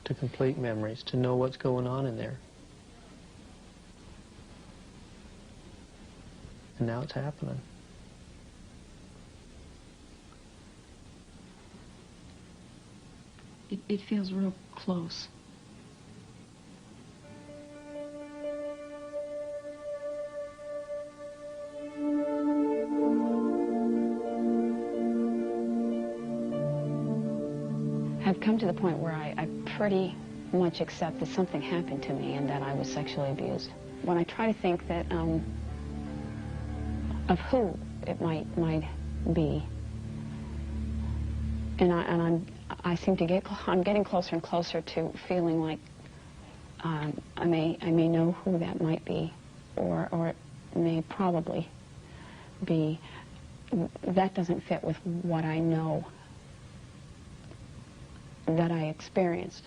to complete memories, to know what's going on in there. And now it's happening. It feels real close. I've come to the point where I pretty much accept that something happened to me and that I was sexually abused. When I try to think that of who it might be, and I seem to I'm getting closer and closer to feeling like I may know who that might be, or it may probably be. That doesn't fit with what I know that I experienced,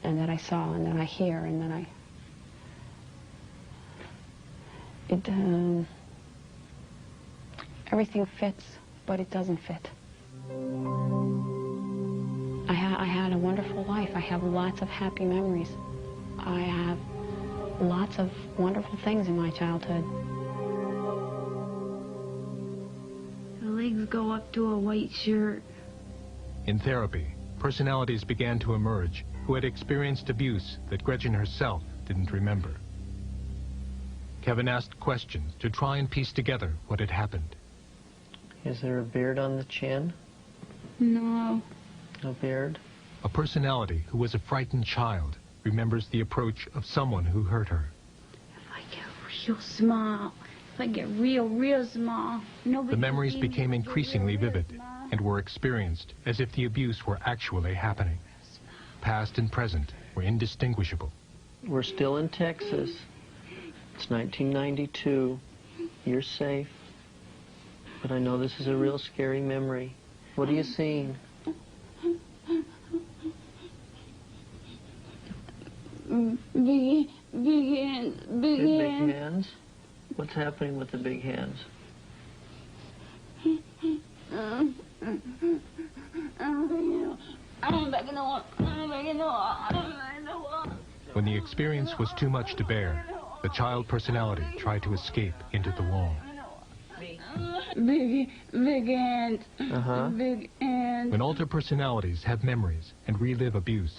and that I saw, and that I hear, and that everything fits, but it doesn't fit. I had a wonderful life. I have lots of happy memories. I have lots of wonderful things in my childhood. The legs go up to a white shirt. In therapy, personalities began to emerge who had experienced abuse that Gretchen herself didn't remember. Kevin asked questions to try and piece together what had happened. Is there a beard on the chin? No. No beard? A personality who was a frightened child remembers the approach of someone who hurt her. If I get real small, if I get real small, nobody. The memories became increasingly vivid and were experienced as if the abuse were actually happening. Past and present were indistinguishable. We're still in Texas. It's 1992. You're safe. But I know this is a real scary memory. What are you seeing? Big hands. Big hands? What's happening with the big hands? When the experience was too much to bear, the child personality tried to escape into the wall. Big hands. Big hands. When alter personalities have memories and relive abuse,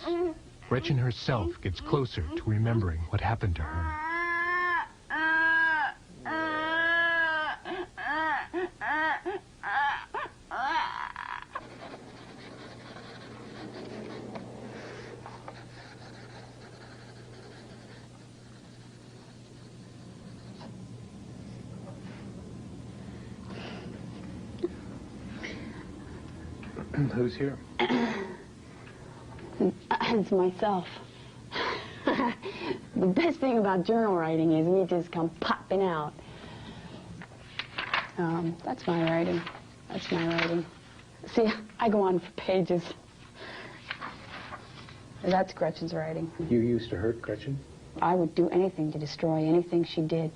Gretchen herself gets closer to remembering what happened to her. Who's here? It's myself. The best thing about journal writing is we just come popping out. That's my writing. That's my writing. See, I go on for pages. That's Gretchen's writing. You used to hurt Gretchen? I would do anything to destroy anything she did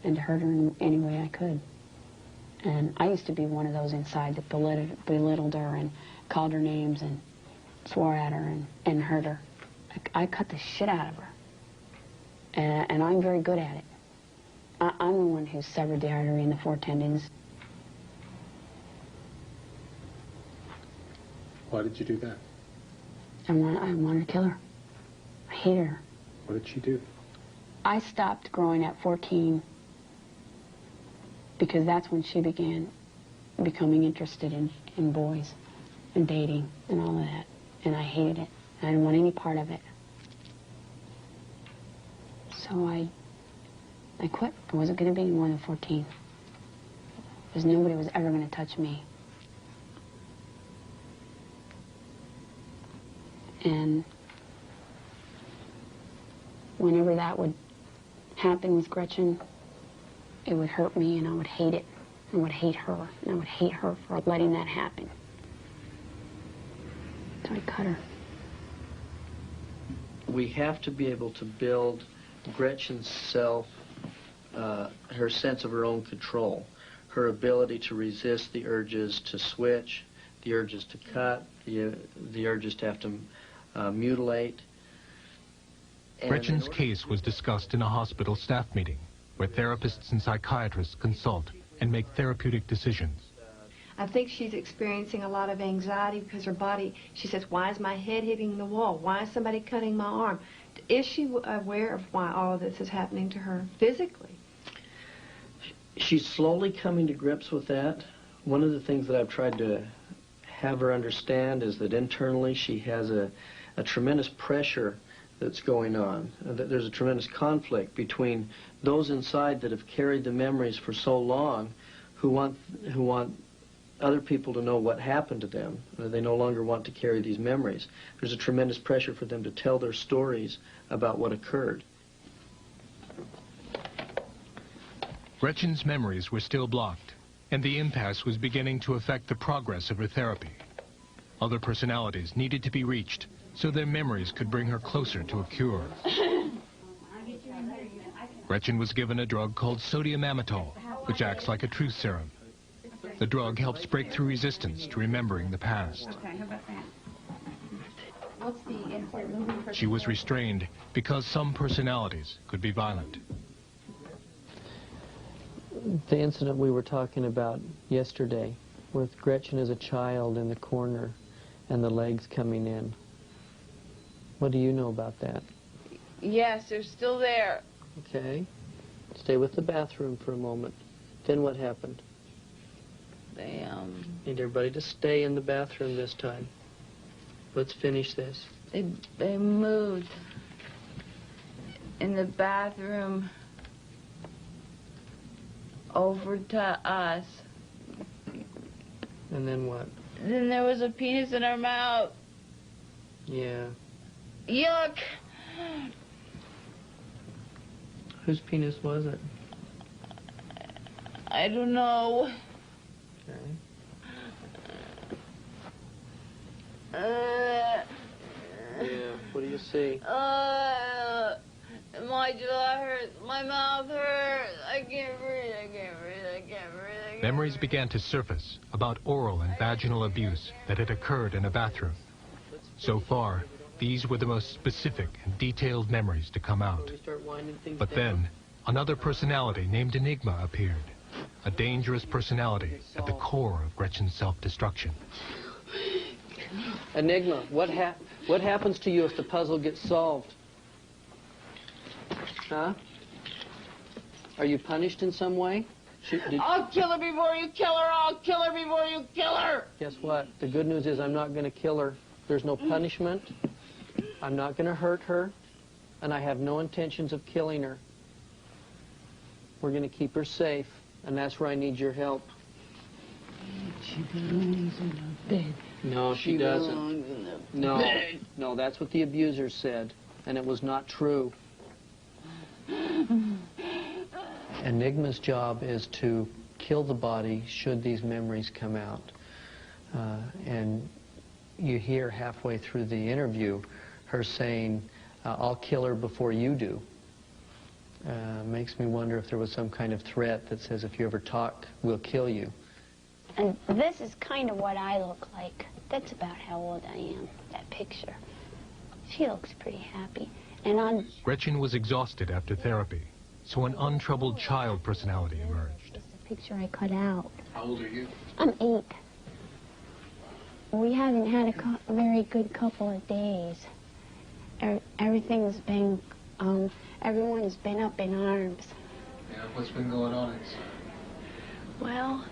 and to hurt her in any way I could. And I used to be one of those inside that belittled her and called her names and swore at her and hurt her. I cut the shit out of her. And I'm very good at it. I'm the one who severed the artery in the 4 tendons. Why did you do that? I wanted to kill her. I hated her. What did she do? I stopped growing at 14 because that's when she began becoming interested in boys and dating and all of that. And I hated it. I didn't want any part of it. So I quit. I wasn't going to be any more than 14. Because nobody was ever going to touch me. And whenever that would happen with Gretchen, it would hurt me and I would hate it. I would hate her. And I would hate her for letting that happen. So I cut her. We have to be able to build Gretchen's self, her sense of her own control, her ability to resist the urges to switch, the urges to cut, the urges to have to mutilate. And Gretchen's case was discussed in a hospital staff meeting where therapists and psychiatrists consult and make therapeutic decisions. I think she's experiencing a lot of anxiety because her body, she says, why is my head hitting the wall? Why is somebody cutting my arm? Is she aware of why all of this is happening to her physically? She's slowly coming to grips with that. One of the things that I've tried to have her understand is that internally she has a tremendous pressure that's going on. That there's a tremendous conflict between those inside that have carried the memories for so long who want other people to know what happened to them. They no longer want to carry these memories. There's a tremendous pressure for them to tell their stories about what occurred. Gretchen's memories were still blocked, and the impasse was beginning to affect the progress of her therapy. Other personalities needed to be reached so their memories could bring her closer to a cure. Gretchen was given a drug called sodium amytal, which acts like a truth serum. The drug helps break through resistance to remembering the past. Okay, how about that? What's the insert moving for? She was restrained because some personalities could be violent. The incident we were talking about yesterday with Gretchen as a child in the corner and the legs coming in. What do you know about that? Yes, they're still there. Okay. Stay with the bathroom for a moment. Then what happened? They, Need everybody to stay in the bathroom this time. Let's finish this. they moved in the bathroom over to us. And then what? Then there was a penis in our mouth. Yeah. Yuck! Whose penis was it? I don't know. Okay. Yeah, what do you see? My jaw hurts, my mouth hurts, I can't breathe, I can't breathe, I can't breathe, I can't Memories breathe. began to surface about oral and vaginal abuse that had occurred in a bathroom. So far, these were the most specific and detailed memories to come out. We start winding things But down. then, another personality named Enigma appeared. A dangerous personality at the core of Gretchen's self-destruction. Enigma, what happens to you if the puzzle gets solved? Huh? Are you punished in some way? I'll kill her before you kill her, I'll kill her before you kill her! Guess what? The good news is I'm not going to kill her. There's no punishment. I'm not going to hurt her. And I have no intentions of killing her. We're going to keep her safe. And that's where I need your help. She belongs in the bed. No, she doesn't. No, that's what the abuser said. And it was not true. Enigma's job is to kill the body should these memories come out. And you hear halfway through the interview her saying, I'll kill her before you do. Makes me wonder if there was some kind of threat that says if you ever talk, we'll kill you. And this is kind of what I look like. That's about how old I am, that picture. She looks pretty happy. And on Gretchen was exhausted after therapy, so an untroubled child personality emerged. it's the picture I cut out. How old are you? I'm 8. We haven't had a very good couple of days. Everything's been, everyone's been up in arms. Yeah, what's been going on? Well,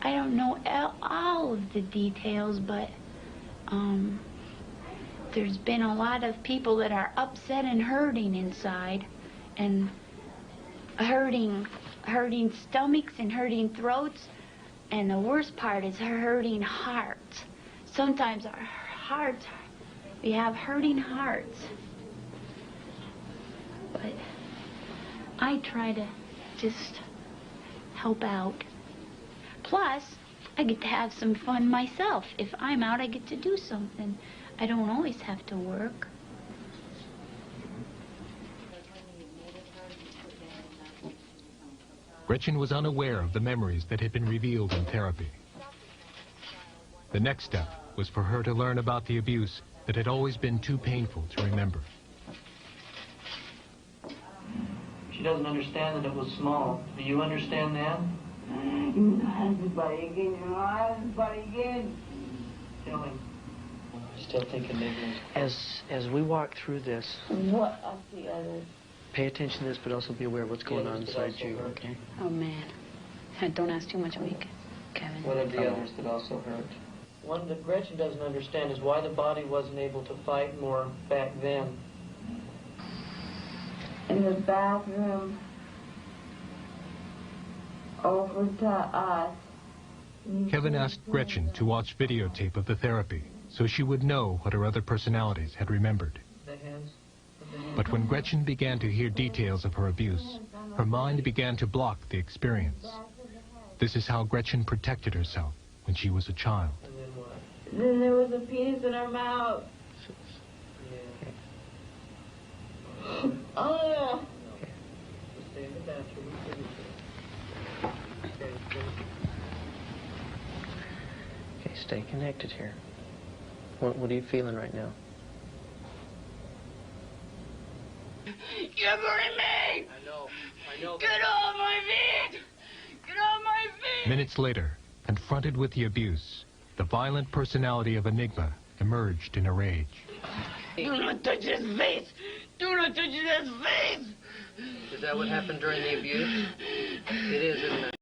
I don't know all of the details, but there's been a lot of people that are upset and hurting inside, and hurting stomachs and hurting throats, and the worst part is hurting hearts. Sometimes our hearts, we have hurting hearts. But I try to just help out. Plus, I get to have some fun myself. If I'm out, I get to do something. I don't always have to work. Gretchen was unaware of the memories that had been revealed in therapy. The next step was for her to learn about the abuse that had always been too painful to remember. She doesn't understand that it was small. Do you understand that? Tell him. Still thinking maybe. As we walk through this, What of the others? pay attention to this, but also be aware of what's going on inside you, okay? Oh, man. Don't ask too much of me, Kevin. One of the others that also hurt. One that Gretchen doesn't understand is why the body wasn't able to fight more back then. In the bathroom over to us. Kevin asked Gretchen to watch videotape of the therapy so she would know what her other personalities had remembered. The hands. But when Gretchen began to hear details of her abuse, her mind began to block the experience. This is how Gretchen protected herself when she was a child. And then what? Then there was a penis in her mouth. Yeah. Oh. Stay in the bathroom. Okay, stay connected here. What are you feeling right now? You're hurting me! I know. Get off my feet! Get off my feet! Minutes later, confronted with the abuse, the violent personality of Enigma emerged in a rage. Do not touch his face! Do not touch his face! Is that what happened during the abuse? It is, isn't it?